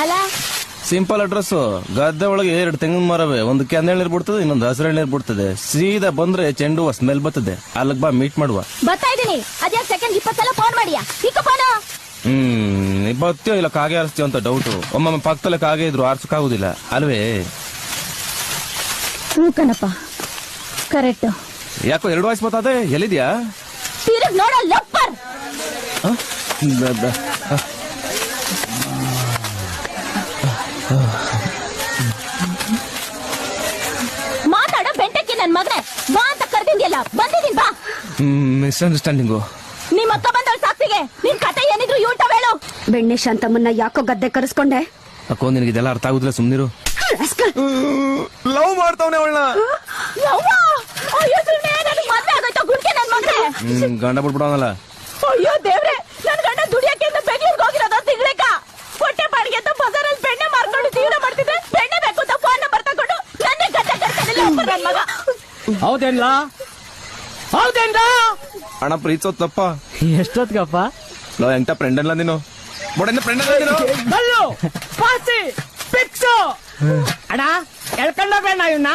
ಅಲ್ಲ simple address. ಗದ್ದೆ ಒಳಗೆ 2 ತೆಂಗಿನ ಮರವೇ, ಒಂದು ಕೆಂದ ಎಳ್ನೀರ್ ಬಿಡ್ತದೆ, ಇನ್ನೊಂದು ಹಸಿರು ಎಳ್ನೀರ್ ಬಿಡ್ತದೆ. ಸೀದಾ ಬಂದ್ರೆ ಚೆಂಡು ಹೂವ ಸ್ಮೆಲ್ ಬರ್ತದೆ. ಅಲ್ಲಿಗೆ ಬಾ, ಮೀಟ್ ಮಾಡುವ. ಬರ್ತಾ ಇದೀನಿ. ಅದ್ಯಾಕ್ ಸೆಕೆಂಡ್ 20 ಸಲ ಫೋನ್ ಮಾಡಿಯಾ? ಫೋನ್ ಬತ್ತೀಯೋ ಇಲ್ಲ ಕಾಗೆ ಆರಿಸ್ತೀವ ಅಂತ ಡೌಟು. ಒಮ್ಮೊಮ್ಮೆ ಪಕ್ಕದಲ್ಲೇ ಕಾಗೆ ಇದ್ರು ಆರ್ಸಕ್ಕಾಗುದಿಲ್ಲ ಅಲ್ವೇ? ಹ್ಞೂ ಕಣಪ್ಪ, ಕರೆಕ್ಟ್. ಯಾಕೋ 2 ವಾಯ್ಸ್ ಬರ್ತದೆ. ಎಲ್ಲಿದ್ಯಾ? ತಿರುಗ್ ನೋಡ ಲಪ್ಪರ್. ಮಾತಾಡೋ ಬೆಂಟಕ್ಕೆ ನನ್ ಮಗನೇ. ಬಾ ಅಂತ ಕರ್ದಿದ್ಯಲ್ಲ, ಬಂದಿದೀನಿ ಬಾ. ಮಿಸ್ಅಂಡರ್ಸ್ಟ್ಯಾಂಡಿಂಗು. ನಿಮ್ ಅಕ್ಕ ಬಂದವಳ ಸಾಕ್ಷಿಗೆ ನಿನ್ ಕತೆ ಏನಿದ್ರು ಯೂಟ ಹೇಳು. ಬೆಣ್ಣೆ ಶಾಂತಮ್ಮನ್ನ ಯಾಕೋ ಗದ್ದೆ ಕರೆಸ್ಕೊಂಡೆ? ಅಕ್ಕೋ ನಿನಗೆ ಇದೆಲ್ಲ ಅರ್ಥ ಆಗುದಿಲ್ಲ, ಸುಮ್ನಿರು. ಲವ್ ಮಾಡ್ತಾವನೆ ಅವಳನ್ನ. ಗಂಡ ಬಿಡ್ಬಿಡೋನಲ್ಲ. ಅಯ್ಯೋ ದೇವ್ರೆ, ನನ್ ಗಂಡ ದುಡಿಯಕ್ಕೆ ಅಂತ ಬೆಂಗಳೂರಿಗೆ ಹೋಗಿರೋದ ತಿಂಗ್ಳಕ. ಹೊಟ್ಟೆ ಬಾಡಿಗೆ ಅಂತ ಬಜಾರಲ್ಲಿ ಬೆಣ್ಣೆ ಮಾರ್ಕೊಂಡು ಜೀವನ ಮಾಡ್ತಿದ್ದೆ. ಬೆಣ್ಣೆ ಬೇಕು ಅಂತ ಫೋನ್ ನಂಬರ್ ತಗೊಂಡು ನನ್ನೇ ಗದ್ದೆ ಕರ್ಕೊಂಡಿಲ್ಲ ನನ್ ಮಗ. ಹೌದೇನ್ಲ? ಹಣ ಪ್ರೀತಿಸೋದ್ ತಪ್ಪ. ಎಷ್ಟೊತ್ಗಪ್ಪ? ಎಂಟ ಫ್ರೆಂಡ್ ಅಲ್ಲ ನೀನು. ಫ್ರೆಂಡ್ ಪಾಸಿ ಫಿಕ್ಸ್. ಅಣ್ಣ ಎಳ್ಕೊಂಡೋಗ್ಬೇಡ ಇವನ್ನ.